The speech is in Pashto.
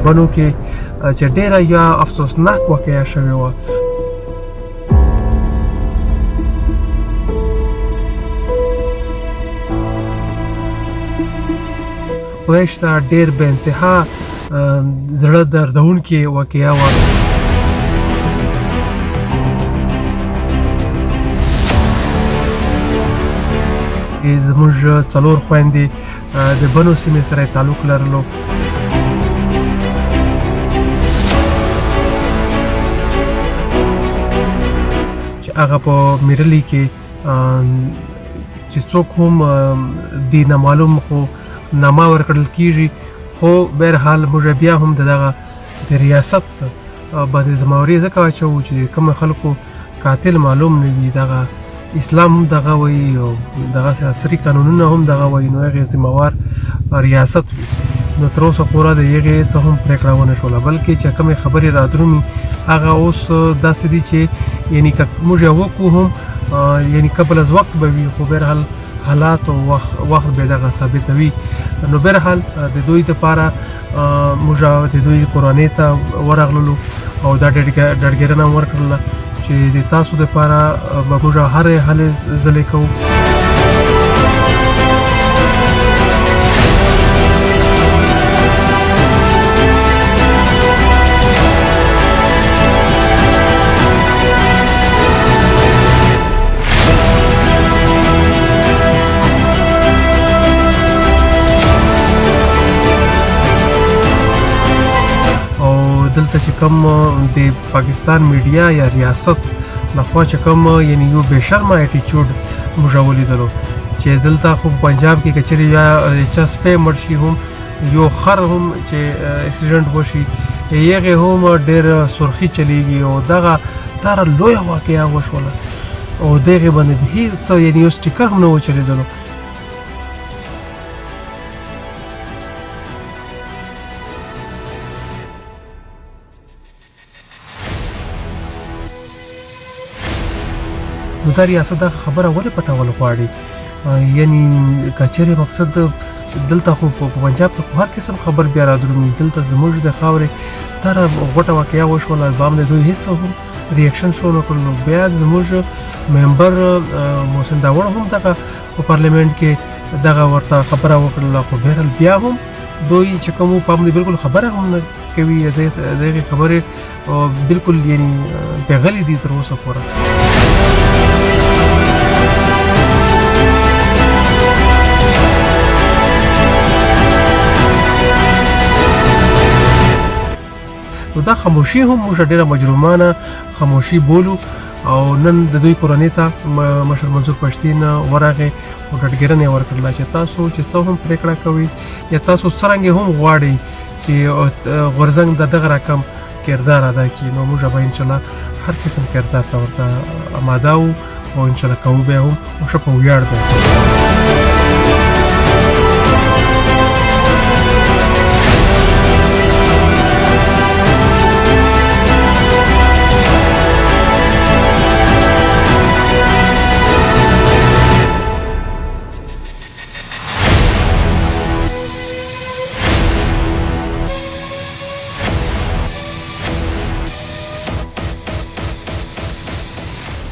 بنو کې چې ډېره یا افسوسناک واقعه شوې وه. خدای شته ډېر بې انتها زړه دردونکې واقعه وه. زموږ څلور خویندې د بنو سیمې سره تعلق لرلو. چې هغه په میرلي کې چې څوک هم د نامعلوم خو نامه ورکړل کېږي، خو بهرحال موږ بیا هم د دغه د ریاست باندې زمواري ځکه واچوو چې کوم خلکو قاتل معلوم نه وي، دغه اسلام هم دغه وایي او دغسې عصري قانونونه هم دغه وایي، نو هغې ذمهوار ریاست وي. نو تر اوسه پوره د هغې څه هم پرېکړه ونه شوله، بلکې چې کومې خبرې را درومي هغه اوس داسې دي چې یعنې که موږ یې وکړو هم یعنې قبل از وقت به وي، خو بهرحال حالات او وخت به دغه ثابتوي. نو بهرحال د دوی دپاره موږ د دوی کورنۍ ته ورغللو او دا ډاډګیرنه هم ورکړله چې د تاسو دپاره به موږ هرې هلې ځلې کوو. دلته چې کوم د پاکستان میډیا یا ریاست لخوا چې کوم یعنې یو بې شرمه اټیچوډ موږ ولیدلو چې دلته خو پنجاب کې که چېرې یا چا سپی مړ شي هم یو خر هم چې اکسیډنټ وشي هغې هم ډېر سرخي چلیږي او دغه دغه لویه واقعه وشوله او د هغې باندې هېڅ څه یعنې یو سټیکر هم نه و چلېدلو. نو دا ریاست دا خبره ولې پټول غواړي؟ یعنې که چېرې مقصد دلته خو په پنجاب کې خو هر قسم خبر بیا را درومي، دلته زموږ د خاورې دا غوټه واقعه وشوله، بام د دوی هېڅ هم ریاکشن شو نه کړلو. بیا زموږ ممبر محسن داوړ هم دغه په پارلیمنټ کې دغه ورته خبره وکړله، خو بهرحال بیا هم دوی چې کوم پام دی بلکل خبره هم نه کوي، د هغې خبرې بلکل یعنې بېغلې دي تر اوسه پوره. نو دا خاموشي هم موږ ډېره مجرمانه خاموشي بولو او نن د دوی کورنۍ ته مشر منصور پښتین ورغی او ډاډګیرنه یې ورکړله چې تاسو چې څه هم پرېکړه کوئ یا تاسو څرنګې هم غواړئ چې غورځنګ د دغه رقم کردار ادا کړي، نو موږ به انشاءالله هر قسم کردار ته ورته اماده وو او انشاءالله کوو به هم ښه په ویاړ به.